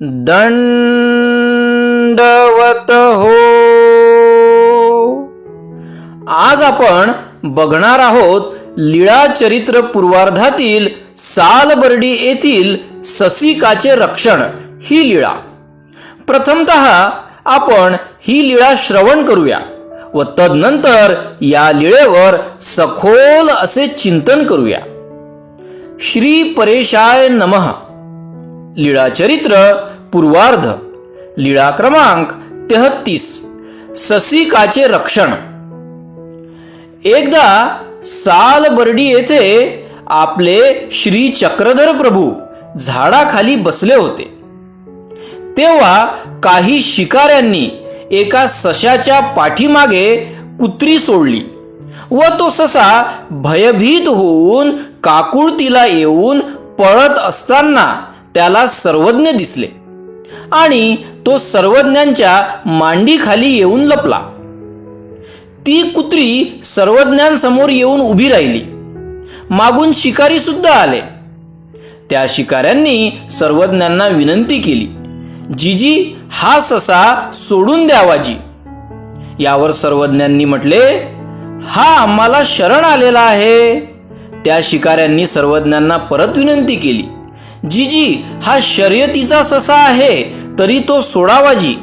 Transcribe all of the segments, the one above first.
दंडवत हो. आज आपण बघणार आहोत लीळा चरित्र पूर्वार्धातील सालबर्डी येथील ससिकाचे रक्षण ही लीळा. प्रथमतः आपण ही लीळा श्रवण करूया व तदनंतर या लीळेवर सखोल असे चिंतन करूया. श्री परेशाय नमः. लीळा चरित्र पूर्वार्ध, लीळा क्रमांक 33, ससिकाचे रक्षण. एकदा सालबर्डी येथे आपले श्री चक्रधर प्रभू झाडाखाली बसले होते. तेव्हा काही शिकाऱ्यांनी एका सशाच्या पाठीमागे कुत्री सोडली व तो ससा भयभीत होऊन काकुळतीला येऊन पळत असताना त्याला सर्वज्ञ दिसले आणि तो सर्वज्ञांच्या मांडीखाली येऊन लपला. ती कुत्री सर्वज्ञांसमोर येऊन उभी राहिली. मागून शिकारी सुद्धा आले. त्या शिकाऱ्यांनी सर्वज्ञांना विनंती केली, जीजी हा ससा सोडून द्यावाजी. यावर सर्वज्ञांनी म्हटले, हा आम्हाला शरण आलेला आहे. त्या शिकाऱ्यांनी सर्वज्ञांना परत विनंती केली, जीजी हा शर्यतीचा ससा आहे तरी तो सोडावाजी.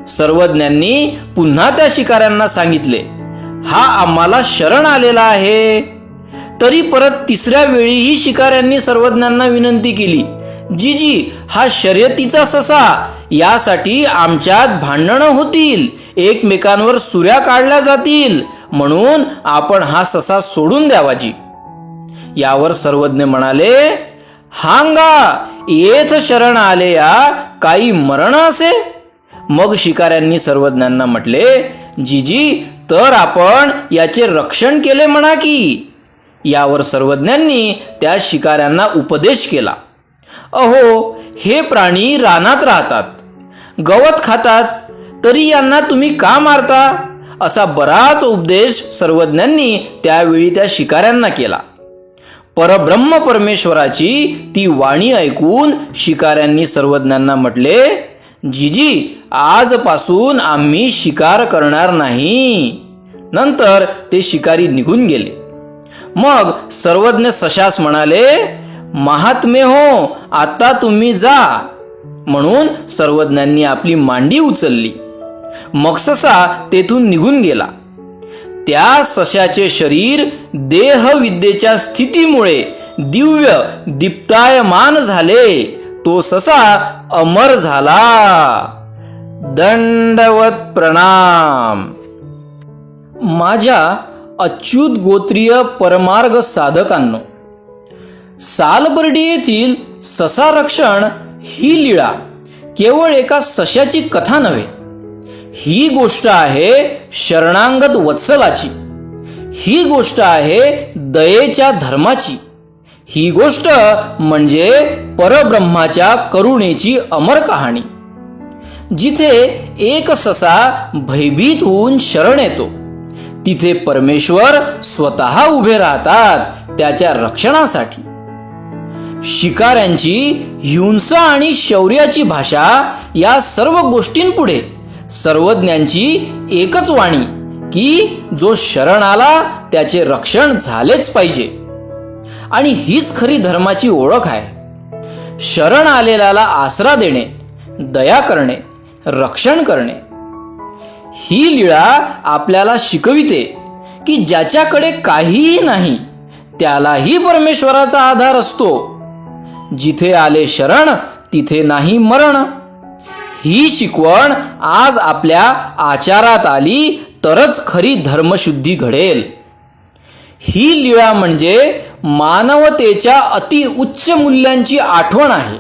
सर्वज्ञांनी पुन्हा त्या शिकाऱ्यांना सांगितले, हा आम्हाला शरण आलेला आहे. तरी परत तिसऱ्या वेळीही शिकाऱ्यांनी सर्वज्ञांना विनंती केली, जीजी हा शर्यतीचा ससा, यासाठी आमच्यात भांडणं होतील, एकमेकांवर सुऱ्या काढल्या जातील, म्हणून आपण हा ससा सोडून द्यावाजी. यावर सर्वज्ञ म्हणाले, हांगा येथ शरण आले या, काही मरण असे. मग शिकाऱ्यांनी सर्वज्ञांना म्हटले, जीजी तर आपण याचे रक्षण केले म्हणा की. यावर सर्वज्ञांनी त्या शिकाऱ्यांना उपदेश केला, अहो हे प्राणी रानात राहतात, गवत खातात, तरी यांना तुम्ही का मारता. असा बराच उपदेश सर्वज्ञांनी त्यावेळी त्या शिकाऱ्यांना केला. परब्रह्म परमेश्वराची ती वाणी ऐकून शिकाऱ्यांनी सर्वज्ञांना म्हटले, जीजी आजपासून आम्ही शिकार करणार नाही. नंतर ते शिकारी निघून गेले. मग सर्वज्ञ सशास म्हणाले, महात्मे हो, आता तुम्ही जा. म्हणून सर्वज्ञांनी आपली मांडी उचलली. मग ससा तेथून निघून गेला. त्या सशाचे शरीर देहविद्येच्या स्थितीमुळे दिव्य दीप्तायमान झाले. तो ससा अमर झाला. दंडवत प्रणाम. माझ्या अच्युत गोत्रीय परमार्ग साधकांनो, सालबर्डी येथील ससा रक्षण ही लीळा केवळ एका सशाची कथा नव्हे. ही गोष्ट आहे शरणांगत वत्सलाची. ही गोष्ट आहे दयेच्या धर्माची. ही गोष्ट म्हणजे परब्रह्माच्या करुणेची अमर कहाणी. जिथे एक ससा भयभीत होऊन शरण येतो, तिथे परमेश्वर स्वतः उभे राहतात त्याच्या रक्षणासाठी. शिकाऱ्यांची हिंसा आणि शौर्याची भाषा या सर्व गोष्टींपुढे सर्वज्ञांची एकच वाणी की जो शरण आला त्याचे रक्षण झालेच पाहिजे. आणि हीच खरी धर्माची ओळख आहे. शरण आलेल्याला आसरा देणे, दया करणे, रक्षण करणे. ही लीळा आपल्याला शिकविते की ज्याच्याकडे काहीही नाही त्यालाही परमेश्वराचा आधार असतो. जिथे आले शरण तिथे नाही मरण. ही शिकवण आज आपल्या आचारात आली तरच खरी धर्मशुद्धी घडेल. ही लीळा म्हणजे मानवतेच्या अति उच्च मूल्यांची आठवण आहे.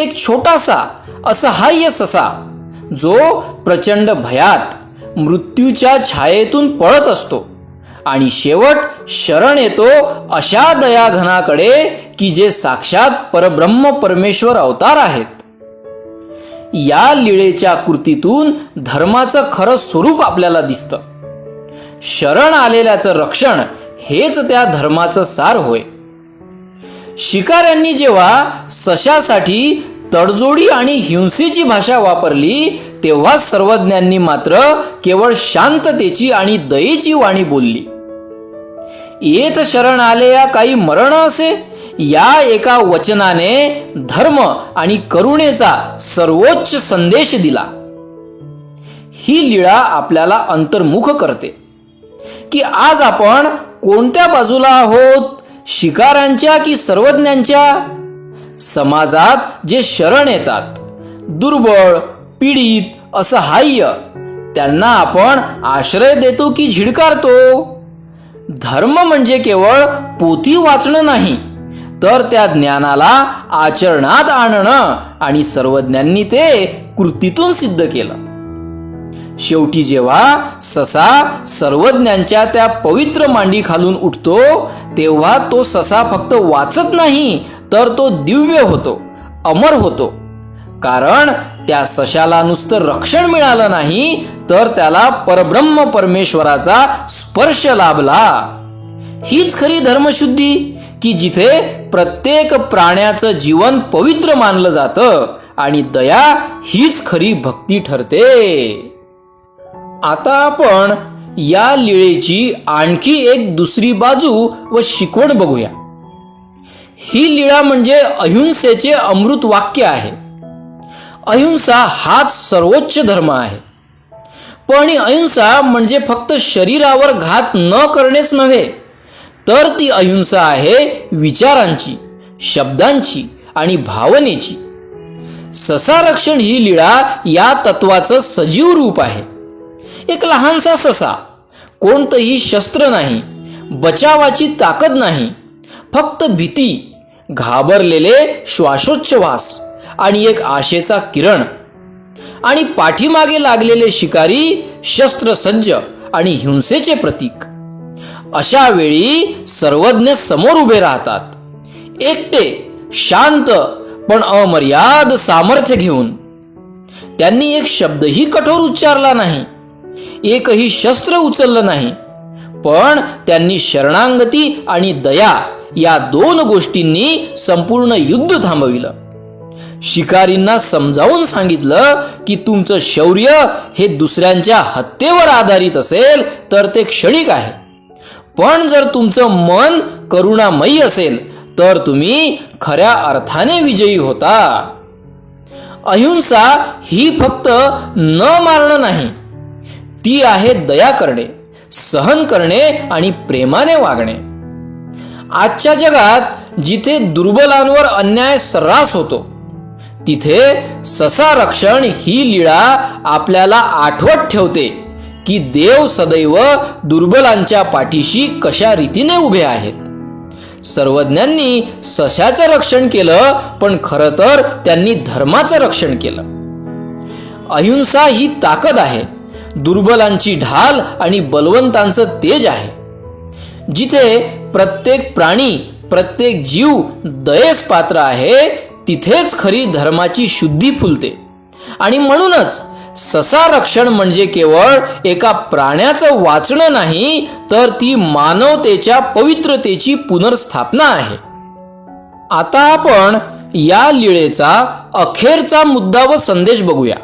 एक छोटासा असहाय्य ससा जो प्रचंड भयात मृत्यूच्या छायेतून पळत असतो आणि शेवट शरण येतो अशा दयाघनाकडे की जे साक्षात परब्रह्म परमेश्वर अवतार आहेत. या लीळेच्या कृतीतून धर्माचं खरं स्वरूप आपल्याला दिसतं. शरण आलेल्याचं रक्षण हेच त्या धर्माचं सार होय. शिकाऱ्यांनी जेव्हा सशासाठी तडजोडी आणि हिंसेची भाषा वापरली तेव्हा सर्वज्ञांनी मात्र केवळ शांततेची आणि दयेची वाणी बोलली. येत शरण आलेया काही मरण असे, या एका वचनाने धर्म आणि करुणेचा सर्वोच्च संदेश दिला. ही लीळा आपल्याला अंतर्मुख करते की आज आपण कोणत्या बाजूला आहोत, शिकाऱ्यांच्या की सर्वज्ञांच्या. समाजात जे शरण येतात, दुर्बळ, पीडित, असहाय्य, त्यांना आपण आश्रय देतो की झिडकारतो. धर्म म्हणजे केवळ पोथी वाचणं नाही, तर त्या ज्ञानाला आचरणात आणणं, आणि सर्वज्ञांनी ते कृतीतून सिद्ध केलं. शेवटी जेव्हा ससा सर्वज्ञांच्या त्या पवित्र मांडी खालून उठतो तेव्हा तो ससा फक्त वाचत नाही, तर तो दिव्य होतो, अमर होतो. कारण त्या सशाला नुसतं रक्षण मिळालं नाही, तर त्याला परब्रह्म परमेश्वराचा स्पर्श लाभला. हीच खरी धर्मशुद्धी की जिथे प्रत्येक प्राण्याचं जीवन पवित्र मानलं जातं, आणि दया हीच खरी भक्ती ठरते. आता आपण या लीळेची आणखी एक दुसरी बाजू व शिकवण बघूया. ही लीळा म्हणजे अहिंसेचे अमृत वाक्य आहे. अहिंसा हाच सर्वोच्च धर्म आहे. पण अहिंसा म्हणजे फक्त शरीरावर घात न करणेच नव्हे, तर ती अहिंसा आहे विचारांची, शब्दांची आणि भावनेची. ससारक्षण ही लीळा या तत्वाचं सजीव रूप आहे. एक लहानसा ससा, कोणतंही शस्त्र नाही, बचावाची ताकद नाही, फक्त भीती, घाबरलेले श्वासोच्छवास आणि एक आशेचा किरण, आणि पाठीमागे लागलेले शिकारी शस्त्रसज्ज आणि हिंसेचे प्रतीक. अशा वेळी सर्वज्ञ समोर उभे राहतात, एकटे, शांत, पण अमर्याद सामर्थ्य घेऊन. त्यांनी एक शब्दही कठोर उच्चारला नाही, एकही शस्त्र उचललं नाही, पण त्यांनी शरणागती आणि दया या दोन गोष्टींनी संपूर्ण युद्ध थांबविलं. शिकारींना समजावून सांगितलं की तुमचं शौर्य हे दुसऱ्यांच्या हत्येवर आधारित असेल तर ते क्षणिक आहे, पण जर तुमचं मन करुणामयी असेल तर तुम्ही खऱ्या अर्थाने विजयी होता. अहिंसा ही फक्त न मारणं नाही, ती आहे दया करणे, सहन करणे आणि प्रेमाने वागणे. आजच्या जगात जिथे दुर्बलांवर अन्याय सर्रास होतो, तिथे ससारक्षण ही लीळा आपल्याला आठवत ठेवते की देव सदैव दुर्बलांच्या पाठीशी कशा रीतीने उभे आहेत. सर्वज्ञांनी सशाचं रक्षण केलं, पण खरं तर त्यांनी धर्माचं रक्षण केलं. अहिंसा ही ताकद आहे, दुर्बलांची ढाल आणि बलवंतांचं तेज आहे. जिथे प्रत्येक प्राणी, प्रत्येक जीव दयेस पात्र आहे, तिथेच खरी धर्माची शुद्धी फुलते. आणि म्हणूनच ससारक्षण म्हणजे केवळ एका प्राण्याचं वाचणं नाही, तर ती मानवतेच्या पवित्रतेची पुनर्स्थापना आहे. आता आपण या लीळेचा अखेरचा मुद्दा व संदेश बघूया.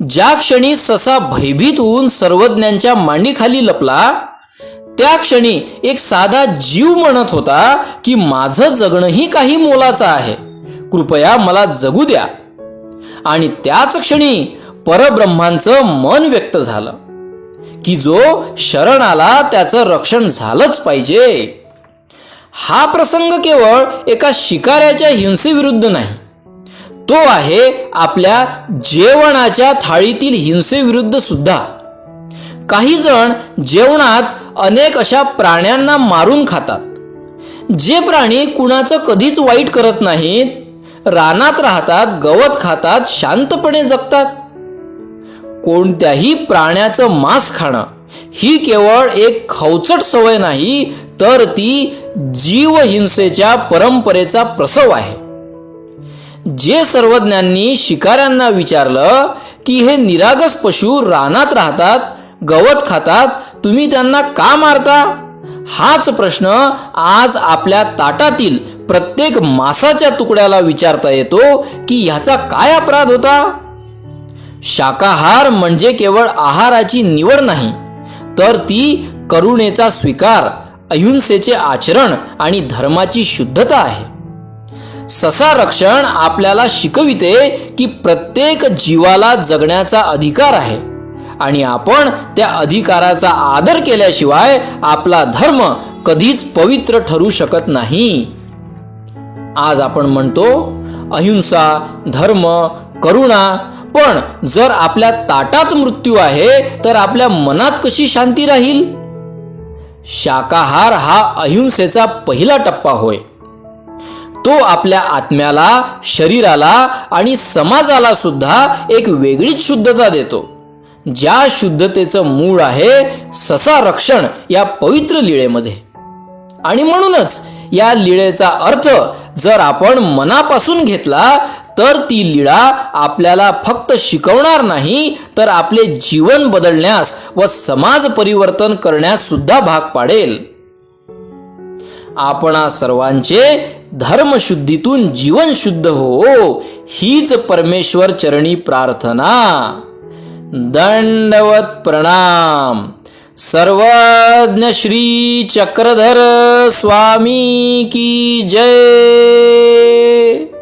ज्या क्षणी ससा भयभीत होऊन सर्वज्ञांच्या मांडीखाली लपला, त्या क्षणी एक साधा जीव म्हणत होता की माझं जगणंही काही मोलाचं आहे, कृपया मला जगू द्या. आणि त्याच क्षणी परब्रह्मांचं मन व्यक्त झालं की जो शरण आला त्याचं रक्षण झालंच पाहिजे. हा प्रसंग केवळ एका शिकाऱ्याच्या हिंसेविरुद्ध नाही, तो आहे आपल्या जेवणाच्या थाळीतील हिंसेविरुद्ध सुद्धा. काही जण जेवणात अनेक अशा प्राण्यांना मारून खातात, जे प्राणी कुणाचं कधीच वाईट करत नाहीत, रानात राहतात, गवत खातात, शांतपणे जगतात. कोणत्याही प्राण्याचं मांस खाणं ही केवळ एक खवचट सवय नाही, तर ती जीवहिंसेच्या परंपरेचा प्रसव आहे. जे सर्वज्ञांनी शिकाऱ्यांना विचारलं की हे निरागस पशु रानात राहतात, गवत खातात, तुम्ही त्यांना का मारता, हाच प्रश्न आज आपल्या ताटातील प्रत्येक मांसाच्या तुकड्याला विचारता येतो की ह्याचा काय अपराध होता. शाकाहार म्हणजे केवळ आहाराची निवड नाही, तर ती करुणेचा स्वीकार, अहिंसेचे आचरण आणि धर्माची शुद्धता आहे. ससा रक्षण आपल्याला शिकविते की प्रत्येक जीवाला जगण्याचा अधिकार आहे आणि आपण त्या अधिकाराचा आदर केल्याशिवाय आपला धर्म कधीच पवित्र ठरू शकत नाही. आज आपण म्हणतो अहिंसा, धर्म, करुणा, पण जर आपल्या ताटात मृत्यू आहे तर आपल्या मनात कशी शांती राहील. शाकाहार हा अहिंसेचा पहिला टप्पा होय. तो आपल्या आत्म्याला, शरीराला आणि समाजाला सुद्धा एक वेगळीच शुद्धता देतो, ज्या शुद्धतेचं मूळ आहे ससा रक्षण या पवित्र लीळेमध्ये. आणि म्हणूनच या लीळेचा अर्थ जर आपण मनापासून घेतला तर ती लीळा आपल्याला फक्त शिकवणार नाही, तर आपले जीवन बदलण्यास व समाज परिवर्तन करण्यास सुद्धा भाग पाडेल. आपणा सर्वांचे धर्मशुद्धीतून जीवन शुद्ध हो, हीच परमेश्वर चरणी प्रार्थना. दंडवत प्रणाम. सर्वज्ञ श्री चक्रधर स्वामी की जय.